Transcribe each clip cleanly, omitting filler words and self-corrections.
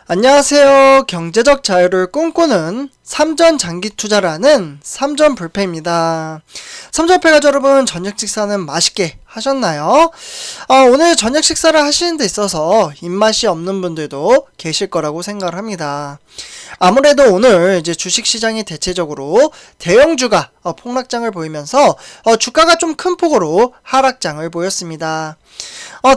안녕하세요. 경제적 자유를 꿈꾸는 삼전 장기 투자라는 삼전 불패입니다. 삼전 불패 가족 여러분, 저녁 식사는 맛있게 하셨나요? 오늘 저녁 식사를 하시는 데 있어서 입맛이 없는 분들도 계실 거라고 생각을 합니다. 아무래도 오늘 이제 주식시장이 대체적으로 대형주가 폭락장을 보이면서 주가가 좀 큰 폭으로 하락장을 보였습니다.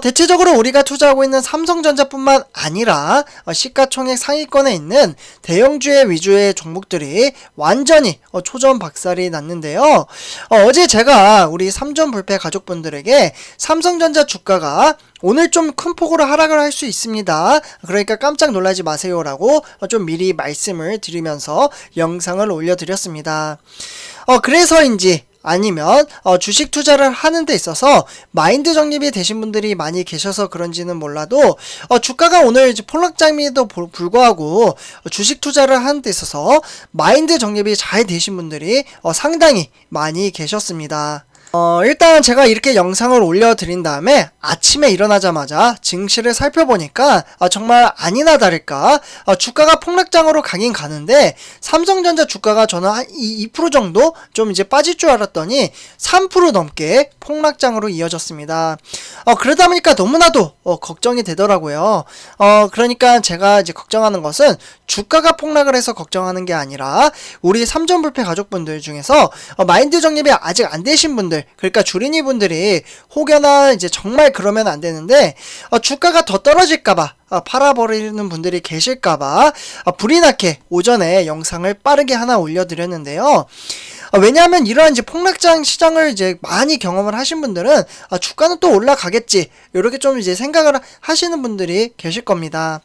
대체적으로 우리가 투자하고 있는 삼성전자뿐만 아니라 시가총액 상위권에 있는 대형주의 위주의 종목들이 완전히 초전박살이 났는데요. 어제 제가 우리 삼전불패 가족분들에게 삼성전자 주가가 오늘 좀 큰 폭으로 하락을 할 수 있습니다. 그러니까 깜짝 놀라지 마세요라고 좀 미리 말씀을 드리면서 영상을 올려드렸습니다. 그래서인지 아니면 주식 투자를 하는 데 있어서 마인드 정립이 되신 분들이 많이 계셔서 그런지는 몰라도 주가가 오늘 이제 폭락장에도 불구하고 주식 투자를 하는 데 있어서 마인드 정립이 잘 되신 분들이 상당히 많이 계셨습니다. 일단 제가 이렇게 영상을 올려드린 다음에 아침에 일어나자마자 증시를 살펴보니까 정말 아니나 다를까 주가가 폭락장으로 가긴 가는데 삼성전자 주가가 저는 한 2% 정도 좀 이제 빠질 줄 알았더니 3% 넘게 폭락장으로 이어졌습니다. 그러다 보니까 너무나도 걱정이 되더라고요. 그러니까 제가 이제 걱정하는 것은 주가가 폭락을 해서 걱정하는 게 아니라 우리 삼전불패 가족분들 중에서 마인드 정립이 아직 안 되신 분들, 그러니까 주린이 분들이 혹여나 이제 정말 그러면 안 되는데 주가가 더 떨어질까봐 팔아버리는 분들이 계실까봐 불이 나게 오전에 영상을 빠르게 하나 올려드렸는데요. 왜냐하면 이러한 이제 폭락장 시장을 이제 많이 경험을 하신 분들은 주가는 또 올라가겠지 이렇게 좀 이제 생각을 하시는 분들이 계실 겁니다.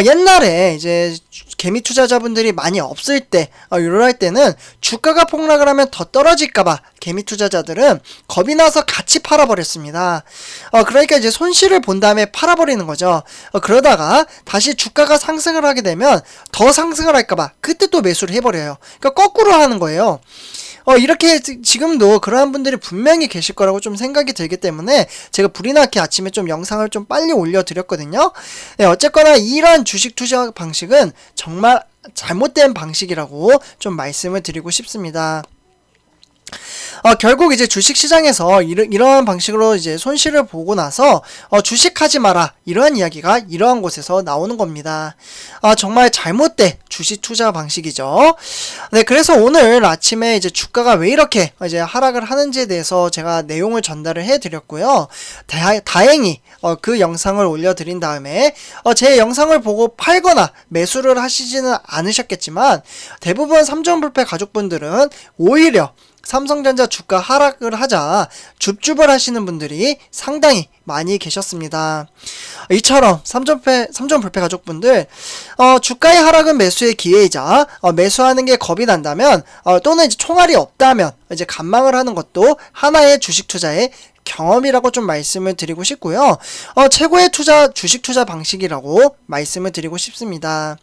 옛날에 이제 개미 투자자분들이 많이 없을 때 이럴 때는 주가가 폭락을 하면 더 떨어질까봐 개미 투자자들은 겁이 나서 같이 팔아버렸습니다. 그러니까 이제 손실을 본 다음에 팔아버리는 거죠. 그러다가 다시 주가가 상승을 하게 되면 더 상승을 할까봐 그때 또 매수를 해버려요. 그러니까 거꾸로 하는 거예요. 이렇게 지금도 그러한 분들이 분명히 계실 거라고 좀 생각이 들기 때문에 제가 불이 나게 아침에 좀 영상을 좀 빨리 올려드렸거든요. 네, 어쨌거나 이러한 주식 투자 방식은 정말 잘못된 방식이라고 좀 말씀을 드리고 싶습니다. 결국 이제 주식시장에서 이러한 방식으로 이제 손실을 보고 나서 주식하지 마라 이러한 이야기가 이러한 곳에서 나오는 겁니다. 정말 잘못된 주식 투자 방식이죠. 네, 그래서 오늘 아침에 이제 주가가 왜 이렇게 이제 하락을 하는지에 대해서 제가 내용을 전달을 해드렸고요. 다행히 그 영상을 올려드린 다음에 제 영상을 보고 팔거나 매수를 하시지는 않으셨겠지만 대부분 삼전불패 가족분들은 오히려 삼성전자 주가 하락을 하자 줍줍을 하시는 분들이 상당히 많이 계셨습니다. 이처럼 삼전불패 가족분들 주가의 하락은 매수의 기회이자 매수하는 게 겁이 난다면 또는 이제 총알이 없다면 이제 간망을 하는 것도 하나의 주식 투자의 경험이라고 좀 말씀을 드리고 싶고요. 최고의 주식 투자 방식이라고 말씀을 드리고 싶습니다.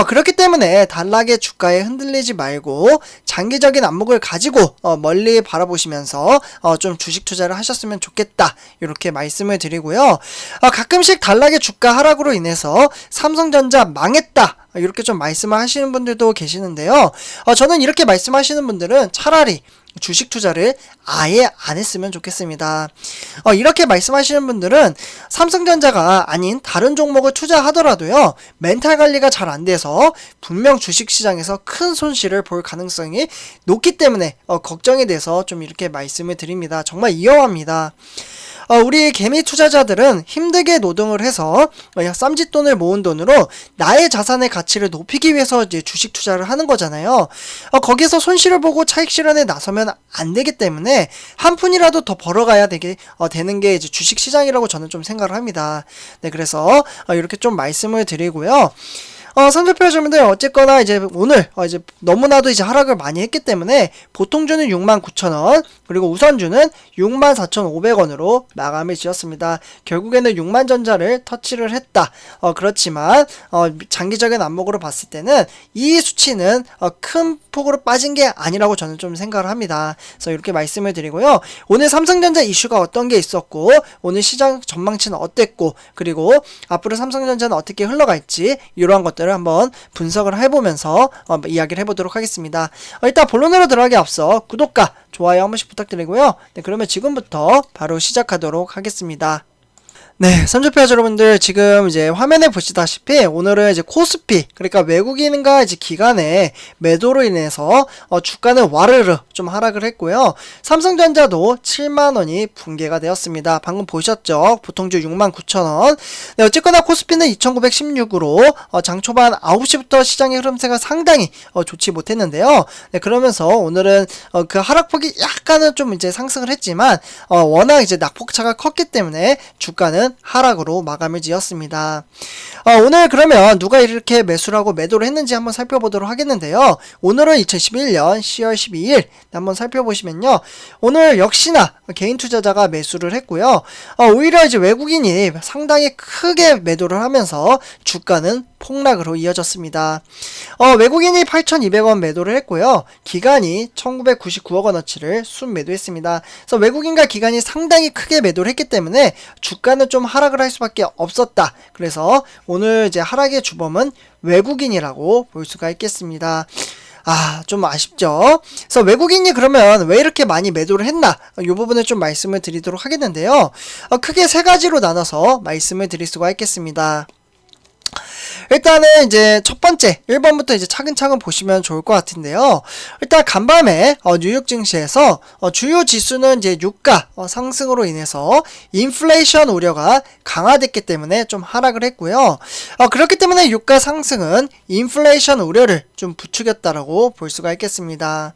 그렇기 때문에 단락의 주가에 흔들리지 말고 장기적인 안목을 가지고 멀리 바라보시면서 좀 주식 투자를 하셨으면 좋겠다 이렇게 말씀을 드리고요. 가끔씩 단락의 주가 하락으로 인해서 삼성전자 망했다 이렇게 좀 말씀을 하시는 분들도 계시는데요. 저는 이렇게 말씀하시는 분들은 차라리 주식 투자를 아예 안 했으면 좋겠습니다. 이렇게 말씀하시는 분들은 삼성전자가 아닌 다른 종목을 투자하더라도요, 멘탈 관리가 잘 안 돼서 분명 주식시장에서 큰 손실을 볼 가능성이 높기 때문에 걱정이 돼서 좀 이렇게 말씀을 드립니다. 정말 위험합니다. 우리 개미 투자자들은 힘들게 노동을 해서 쌈짓돈을 모은 돈으로 나의 자산의 가치를 높이기 위해서 이제 주식 투자를 하는 거잖아요. 거기서 손실을 보고 차익 실현에 나서면 안 되기 때문에 한 푼이라도 더 벌어가야 되는 게 이제 주식 시장이라고 저는 좀 생각을 합니다. 네, 그래서 이렇게 좀 말씀을 드리고요. 선조표 여러분들 어쨌거나 이제 오늘 이제 너무나도 이제 하락을 많이 했기 때문에 보통주는 69,000원 그리고 우선주는 64,500원으로 마감을 지었습니다. 결국에는 60,000전자를 터치를 했다. 그렇지만 장기적인 안목으로 봤을 때는 이 수치는 큰 폭으로 빠진 게 아니라고 저는 좀 생각을 합니다. 그래서 이렇게 말씀을 드리고요. 오늘 삼성전자 이슈가 어떤 게 있었고 오늘 시장 전망치는 어땠고 그리고 앞으로 삼성전자는 어떻게 흘러갈지 이러한 것들을 한번 분석을 해보면서 이야기를 해보도록 하겠습니다. 일단 본론으로 들어가기 앞서 구독과 좋아요 한 번씩 부탁드리고요. 네, 그러면 지금부터 바로 시작하도록 하겠습니다. 네, 선조표 여러분들 지금 이제 화면에 보시다시피 오늘은 이제 코스피 그러니까 외국인과 이제 기관의 매도로 인해서 주가는 와르르 좀 하락을 했고요. 삼성전자도 7만원이 붕괴가 되었습니다. 방금 보셨죠? 보통주 69,000원. 네, 어쨌거나 코스피는 2916으로 장 초반 9시부터 시장의 흐름세가 상당히 좋지 못했는데요. 네, 그러면서 오늘은 그 하락폭이 약간은 좀 이제 상승을 했지만 워낙 이제 낙폭차가 컸기 때문에 주가는 하락으로 마감을 지었습니다. 오늘 그러면 누가 이렇게 매수를 하고 매도를 했는지 한번 살펴보도록 하겠는데요. 오늘은 2011년 10월 12일 한번 살펴보시면요. 오늘 역시나 개인 투자자가 매수를 했고요. 오히려 이제 외국인이 상당히 크게 매도를 하면서 주가는 폭락으로 이어졌습니다. 외국인이 8,200원 매도를 했고요. 기관이 1,999억 원어치를 순매도했습니다. 그래서 외국인과 기관이 상당히 크게 매도를 했기 때문에 주가는 좀 하락을 할 수밖에 없었다. 그래서 오늘 이제 하락의 주범은 외국인이라고 볼 수가 있겠습니다. 좀 아쉽죠. 그래서 외국인이 그러면 왜 이렇게 많이 매도를 했나? 이 부분을 좀 말씀을 드리도록 하겠는데요. 크게 세 가지로 나눠서 말씀을 드릴 수가 있겠습니다. 일단은 이제 첫 번째 1번부터 이제 차근차근 보시면 좋을 것 같은데요. 일단 간밤에 뉴욕 증시에서 주요 지수는 이제 유가 상승으로 인해서 인플레이션 우려가 강화됐기 때문에 좀 하락을 했고요. 그렇기 때문에 유가 상승은 인플레이션 우려를 좀 부추겼다라고 볼 수가 있겠습니다.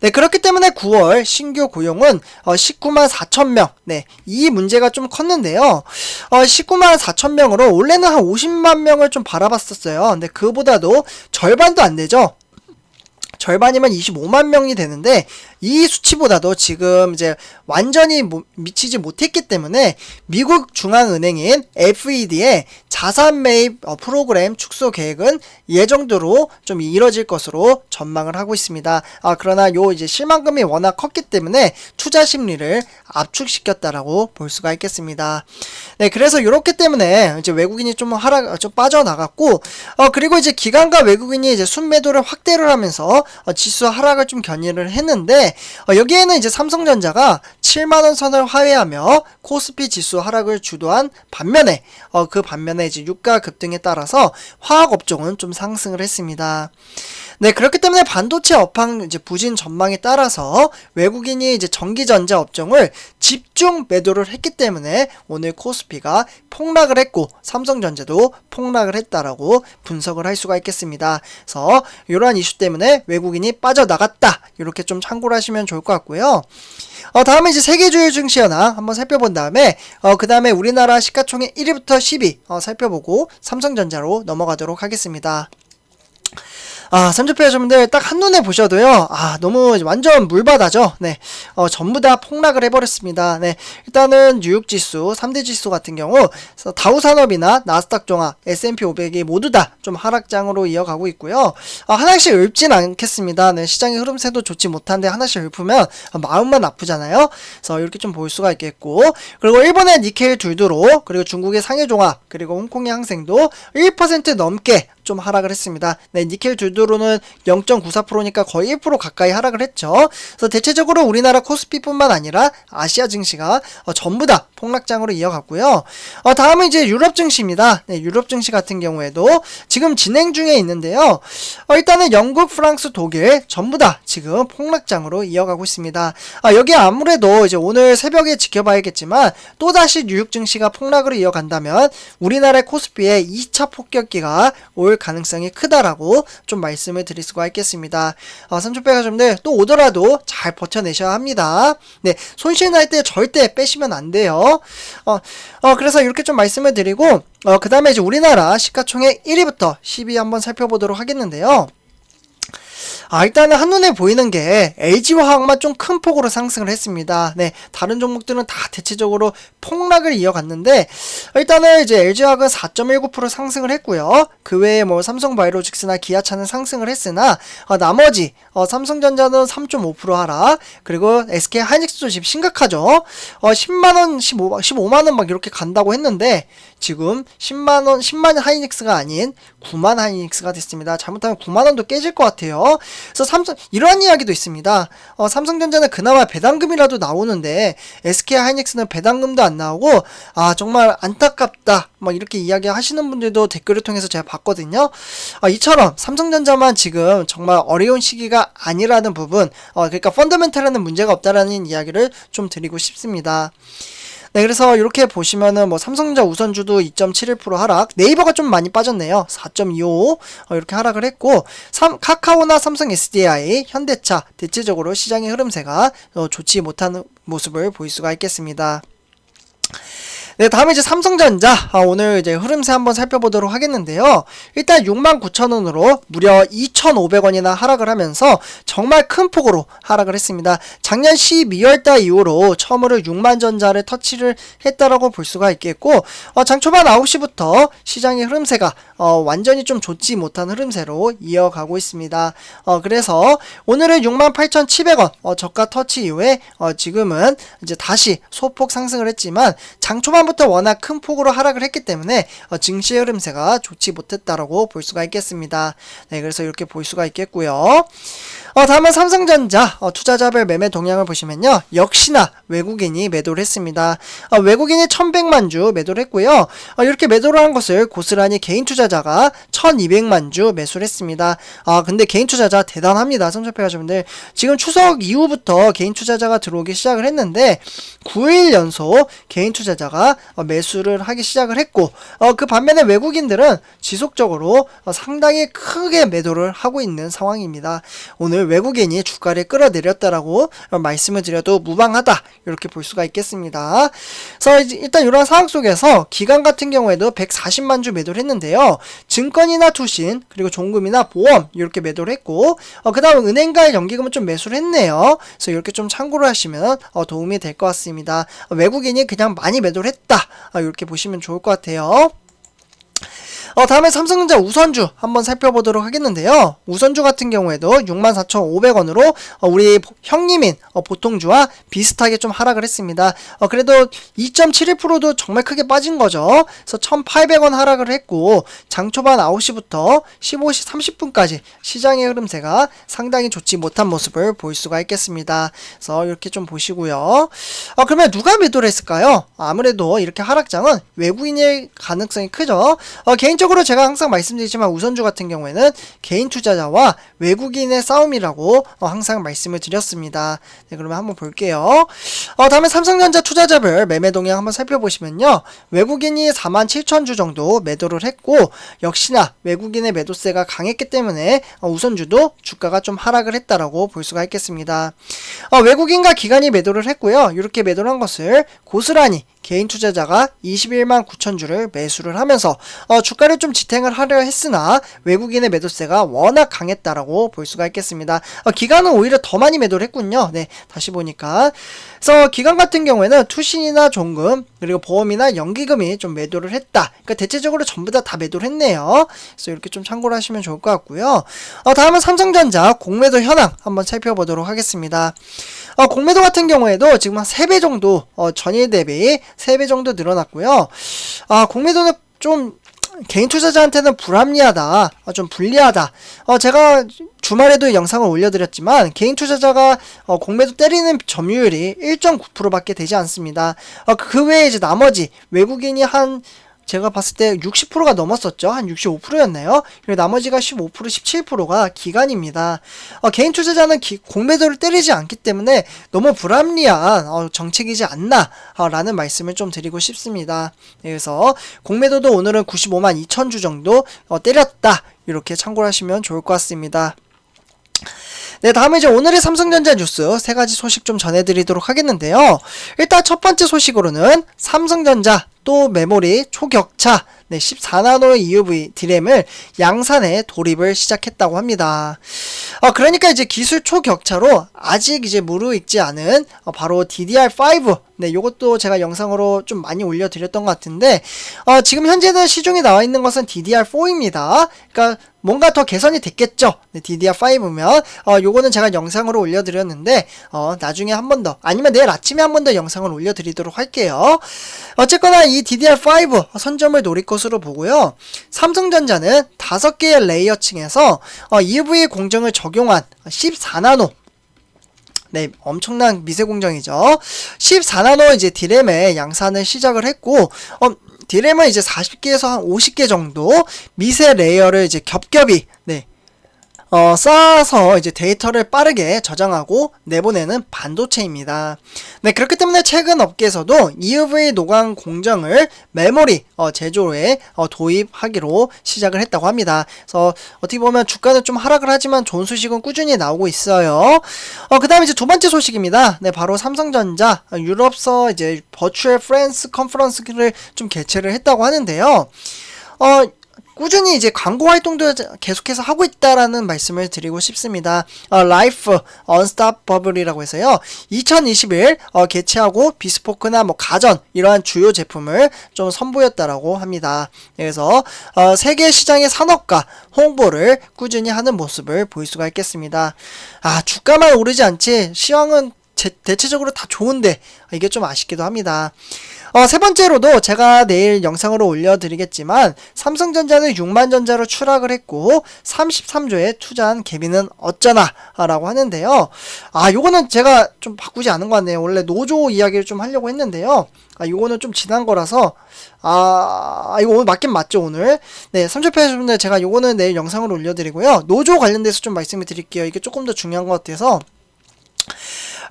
네, 그렇기 때문에 9월 신규 고용은 19만 4천 명. 네, 이 문제가 좀 컸는데요. 19만 4천 명으로 원래는 한 50만 명을 좀 바라봤었어요. 근데 그보다도 절반도 안 되죠. 절반이면 25만 명이 되는데 이 수치보다도 지금 이제 완전히 미치지 못했기 때문에 미국 중앙은행인 FED의 자산 매입 프로그램 축소 계획은 예정대로 좀 이뤄질 것으로 전망을 하고 있습니다. 그러나 요 이제 실망금이 워낙 컸기 때문에 투자 심리를 압축시켰다라고 볼 수가 있겠습니다. 네, 그래서 요렇기 때문에 이제 외국인이 좀 빠져나갔고, 그리고 이제 기관과 외국인이 이제 순매도를 확대를 하면서 지수 하락을 좀 견인을 했는데, 여기에는 이제 삼성전자가 7만원 선을 하회하며 코스피 지수 하락을 주도한 반면에 그 반면에 이제 유가 급등에 따라서 화학 업종은 좀 상승을 했습니다. 네, 그렇기 때문에 반도체 업황 이제 부진 전망에 따라서 외국인이 이제 전기전자 업종을 집중 매도를 했기 때문에 오늘 코스피가 폭락을 했고 삼성전자도 폭락을 했다라고 분석을 할 수가 있겠습니다. 그래서 이러한 이슈 때문에 외국인이 빠져나갔다. 이렇게 좀 참고를 하시면 좋을 것 같고요. 다음에 이제 세계 주요 증시 현황 한번 살펴본 다음에 그 다음에 우리나라 시가총액 1위부터 10위 살펴보고 삼성전자로 넘어가도록 하겠습니다. 삼조표 여러분들 딱 한눈에 보셔도요, 너무 완전 물바다죠. 네, 전부 다 폭락을 해버렸습니다. 네, 일단은 뉴욕 지수, 3대 지수 같은 경우, 다우산업이나 나스닥 종합, S&P 500이 모두 다 좀 하락장으로 이어가고 있고요. 하나씩 읊진 않겠습니다. 네, 시장의 흐름새도 좋지 못한데 하나씩 읊으면 마음만 아프잖아요. 그래서 이렇게 좀 볼 수가 있겠고, 그리고 일본의 니케일 둘두로, 그리고 중국의 상해 종합, 그리고 홍콩의 항생도 1% 넘게 좀 하락을 했습니다. 네, 니켈 둘두로는 0.94%니까 거의 1% 가까이 하락을 했죠. 그래서 대체적으로 우리나라 코스피뿐만 아니라 아시아 증시가 전부 다 폭락장으로 이어갔고요. 다음은 이제 유럽 증시입니다. 네, 유럽 증시 같은 경우에도 지금 진행 중에 있는데요. 일단은 영국, 프랑스, 독일 전부 다 지금 폭락장으로 이어가고 있습니다. 여기 아무래도 이제 오늘 새벽에 지켜봐야겠지만 또다시 뉴욕 증시가 폭락으로 이어간다면 우리나라의 코스피의 2차 폭격기가 올 가능성이 크다라고 좀 말씀을 드릴 수가 있겠습니다. 삼천배 가족분들 또 오더라도 잘 버텨내셔야 합니다. 네, 손실 날 때 절대 빼시면 안 돼요. 그래서 이렇게 좀 말씀을 드리고 그 다음에 이제 우리나라 시가총액 1위부터 10위 한번 살펴보도록 하겠는데요. 일단은 한눈에 보이는 게 LG화학만 좀 큰 폭으로 상승을 했습니다. 네, 다른 종목들은 다 대체적으로 폭락을 이어갔는데 일단은 이제 LG화학은 4.19% 상승을 했고요. 그 외에 뭐 삼성바이오로직스나 기아차는 상승을 했으나 나머지 삼성전자는 3.5% 하락, 그리고 SK하이닉스도 지금 심각하죠. 10만원, 15만원 막 이렇게 간다고 했는데 지금 10만 하이닉스가 아닌 9만 하이닉스가 됐습니다. 잘못하면 9만원도 깨질 것 같아요. 그래서 이러한 이야기도 있습니다. 삼성전자는 그나마 배당금이라도 나오는데 SK하이닉스는 배당금도 안 나오고 정말 안타깝다 막 이렇게 이야기 하시는 분들도 댓글을 통해서 제가 봤거든요. 이처럼 삼성전자만 지금 정말 어려운 시기가 아니라는 부분, 그러니까 펀더멘탈에는 문제가 없다라는 이야기를 좀 드리고 싶습니다. 네, 그래서 이렇게 보시면은 뭐 삼성전자 우선주도 2.71% 하락, 네이버가 좀 많이 빠졌네요. 4.25 이렇게 하락을 했고, 카카오나 삼성 SDI, 현대차 대체적으로 시장의 흐름세가 좋지 못한 모습을 보일 수가 있겠습니다. 네, 다음에 이제 삼성전자 오늘 이제 흐름세 한번 살펴보도록 하겠는데요. 일단 69,000원으로 무려 2,500원이나 하락을 하면서 정말 큰 폭으로 하락을 했습니다. 작년 12월달 이후로 처음으로 6만전자를 터치를 했다라고 볼 수가 있겠고, 장 초반 9시부터 시장의 흐름세가 완전히 좀 좋지 못한 흐름세로 이어가고 있습니다. 그래서 오늘은 68,700원 저가 터치 이후에 지금은 이제 다시 소폭 상승을 했지만 장 초반부터 워낙 큰 폭으로 하락을 했기 때문에 증시의 흐름세가 좋지 못했다라고 볼 수가 있겠습니다. 네, 그래서 이렇게 볼 수가 있겠고요. 다음은 삼성전자 투자자별 매매 동향을 보시면요, 역시나 외국인이 매도를 했습니다. 외국인이 1100만 주 매도를 했고요. 이렇게 매도를 한 것을 고스란히 개인 투자자가 1200만 주 매수를 했습니다. 근데 개인 투자자 대단합니다. 삼천배 가족분들 지금 추석 이후부터 개인 투자자가 들어오기 시작을 했는데 9일 연속 개인 투자자가 매수를 하기 시작을 했고, 그 반면에 외국인들은 지속적으로 상당히 크게 매도를 하고 있는 상황입니다. 오늘 외국인이 주가를 끌어내렸다라고 말씀을 드려도 무방하다 이렇게 볼 수가 있겠습니다. 그래서 일단 이런 상황 속에서 기관 같은 경우에도 140만 주 매도를 했는데요. 증권이나 투신 그리고 종금이나 보험 이렇게 매도를 했고, 그 다음 은행과의 연기금은 좀 매수를 했네요. 그래서 이렇게 좀 참고를 하시면 도움이 될 것 같습니다. 외국인이 그냥 많이 매도를 했다 이렇게 보시면 좋을 것 같아요. 다음에 삼성전자 우선주 한번 살펴보도록 하겠는데요. 우선주 같은 경우에도 64,500원으로 우리 형님인 보통주와 비슷하게 좀 하락을 했습니다. 그래도 2.71%도 정말 크게 빠진 거죠. 그래서 1,800원 하락을 했고, 장 초반 9시부터 15시 30분까지 시장의 흐름세가 상당히 좋지 못한 모습을 볼 수가 있겠습니다. 그래서 이렇게 좀 보시고요. 그러면 누가 매도를 했을까요? 아무래도 이렇게 하락장은 외국인의 가능성이 크죠. 개인적으로 제가 항상 말씀드리지만 우선주 같은 경우에는 개인 투자자와 외국인의 싸움이라고 항상 말씀을 드렸습니다. 네, 그러면 한번 볼게요. 다음에 삼성전자 투자자별 매매 동향 한번 살펴보시면요, 외국인이 47,000주 정도 매도를 했고, 역시나 외국인의 매도세가 강했기 때문에 우선주도 주가가 좀 하락을 했다라고 볼 수가 있겠습니다. 외국인과 기관이 매도를 했고요. 이렇게 매도를 한 것을 고스란히 개인 투자자가 21만 9천주를 매수를 하면서 주가를 좀 지탱을 하려 했으나 외국인의 매도세가 워낙 강했다라고 볼 수가 있겠습니다. 기관은 오히려 더 많이 매도를 했군요. 네, 다시 보니까. 그래서 기관 같은 경우에는 투신이나 종금 그리고 보험이나 연기금이 좀 매도를 했다. 그러니까 대체적으로 전부 다 매도를 했네요. 그래서 이렇게 좀 참고를 하시면 좋을 것 같고요. 다음은 삼성전자 공매도 현황 한번 살펴보도록 하겠습니다. 공매도 같은 경우에도 지금 한 3배 정도 전일 대비 3배 정도 늘어났고요. 공매도는 좀 개인 투자자한테는 불합리하다, 좀 불리하다. 제가 주말에도 영상을 올려드렸지만 개인 투자자가 공매도 때리는 점유율이 1.9%밖에 되지 않습니다. 그 외에 이제 나머지 외국인이 한 제가 봤을 때 60%가 넘었었죠. 한 65%였나요? 그리고 나머지가 15%, 17%가 기간입니다. 개인 투자자는 공매도를 때리지 않기 때문에 너무 불합리한 정책이지 않나 라는 말씀을 좀 드리고 싶습니다. 그래서 공매도도 오늘은 95만 2천 주 정도 때렸다. 이렇게 참고를 하시면 좋을 것 같습니다. 네, 다음에 이제 오늘의 삼성전자 뉴스 세 가지 소식 좀 전해드리도록 하겠는데요. 일단 첫 번째 소식으로는 삼성전자 또 메모리 초격차 14나노 EUV D램을 양산에 돌입을 시작했다고 합니다. 그러니까 이제 기술 초격차로 아직 이제 무르익지 않은 바로 DDR5 요것도 제가 영상으로 좀 많이 올려드렸던 것 같은데 지금 현재는 시중에 나와 있는 것은 DDR4입니다. 그러니까 뭔가 더 개선이 됐겠죠. DDR5면 요거는 제가 영상으로 올려드렸는데 나중에 한 번 더 아니면 내일 아침에 한 번 더 영상을 올려드리도록 할게요. 어쨌거나 이 DDR5 선점을 노릴 것으로 보고요. 삼성전자는 5개의 레이어층에서 EUV 공정을 적용한 14나노 엄청난 미세 공정이죠. 14나노 이제 D램의 양산을 시작을 했고 D램은 이제 40개에서 한 50개 정도 미세 레이어를 이제 겹겹이 쌓아서 이제 데이터를 빠르게 저장하고 내보내는 반도체입니다. 그렇기 때문에 최근 업계에서도 EUV 노광 공정을 메모리 제조에 도입하기로 시작을 했다고 합니다. 그래서 어떻게 보면 주가는 좀 하락을 하지만 좋은 소식은 꾸준히 나오고 있어요. 그 다음에 이제 두 번째 소식입니다. 바로 삼성전자 유럽서 이제 버추얼 프렌스 컨퍼런스를 좀 개최를 했다고 하는데요. 꾸준히 이제 광고 활동도 계속해서 하고 있다라는 말씀을 드리고 싶습니다. 라이프 언스탑버블이라고 해서요. 2021 개최하고 비스포크나 뭐 가전 이러한 주요 제품을 좀 선보였다라고 합니다. 그래서 세계 시장의 산업과 홍보를 꾸준히 하는 모습을 볼 수가 있겠습니다. 주가만 오르지 않지 시황은 대체적으로 다 좋은데 이게 좀 아쉽기도 합니다. 세 번째로도 제가 내일 영상으로 올려드리겠지만 삼성전자는 6만전자로 추락을 했고 33조에 투자한 개미는 어쩌나 라고 하는데요. 요거는 제가 좀 바꾸지 않은 것 같네요. 원래 노조 이야기를 좀 하려고 했는데요. 요거는 좀 지난 거라서 이거 오늘 맞긴 맞죠 오늘. 삼촌패분들 제가 요거는 내일 영상으로 올려드리고요. 노조 관련돼서 좀 말씀을 드릴게요. 이게 조금 더 중요한 것 같아서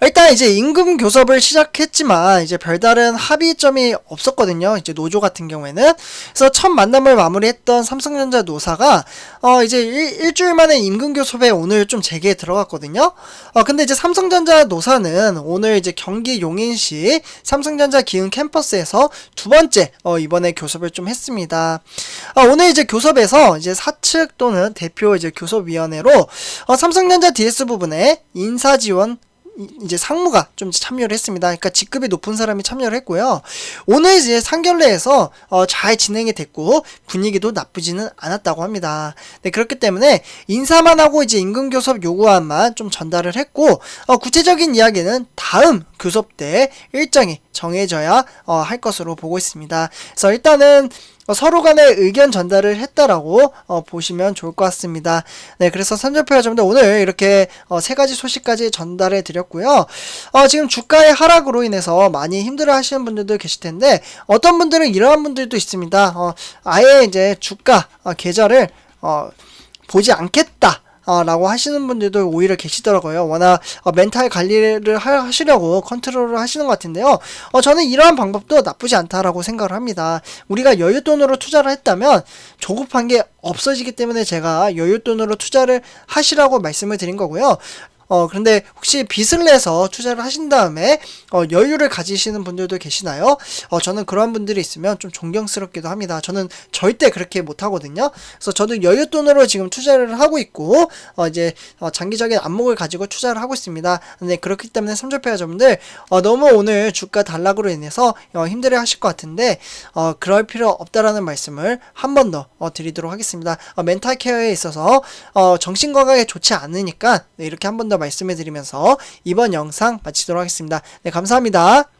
일단 이제 임금 교섭을 시작했지만 이제 별다른 합의점이 없었거든요. 이제 노조 같은 경우에는. 그래서 첫 만남을 마무리했던 삼성전자 노사가 이제 일주일 만에 임금 교섭에 오늘 좀 재개에 들어갔거든요. 근데 이제 삼성전자 노사는 오늘 이제 경기 용인시 삼성전자 기흥 캠퍼스에서 두 번째 이번에 교섭을 좀 했습니다. 오늘 이제 교섭에서 이제 사측 또는 대표 이제 교섭위원회로 삼성전자 DS 부분에 인사 지원 이제 상무가 좀 참여를 했습니다. 그러니까 직급이 높은 사람이 참여를 했고요. 오늘 이제 상견례에서 잘 진행이 됐고 분위기도 나쁘지는 않았다고 합니다. 그렇기 때문에 인사만 하고 이제 임금 교섭 요구안만 좀 전달을 했고 구체적인 이야기는 다음 교섭 때 일정이 정해져야 할 것으로 보고 있습니다. 그래서 일단은 서로 간에 의견 전달을 했다라고 보시면 좋을 것 같습니다. 그래서 삼성표야점도 오늘 이렇게 세 가지 소식까지 전달해 드렸고요. 지금 주가의 하락으로 인해서 많이 힘들어 하시는 분들도 계실 텐데 어떤 분들은 이러한 분들도 있습니다. 아예 이제 주가 계좌를 보지 않겠다 라고 하시는 분들도 오히려 계시더라고요. 워낙 멘탈 관리를 하시려고 컨트롤을 하시는 것 같은데요. 저는 이러한 방법도 나쁘지 않다라고 생각을 합니다. 우리가 여윳돈으로 투자를 했다면 조급한 게 없어지기 때문에 제가 여윳돈으로 투자를 하시라고 말씀을 드린 거고요. 그런데 혹시 빚을 내서 투자를 하신 다음에 여유를 가지시는 분들도 계시나요? 저는 그런 분들이 있으면 좀 존경스럽기도 합니다. 저는 절대 그렇게 못 하거든요. 그래서 저도 여윳돈으로 지금 투자를 하고 있고 이제 장기적인 안목을 가지고 투자를 하고 있습니다. 근데 그렇기 때문에 삼조패자분들 너무 오늘 주가 단락으로 인해서 힘들어 하실 것 같은데 그럴 필요 없다라는 말씀을 한 번 더 드리도록 하겠습니다. 멘탈 케어에 있어서 정신 건강에 좋지 않으니까 이렇게 한 번 더 말씀해 드리면서 이번 영상 마치도록 하겠습니다. 감사합니다.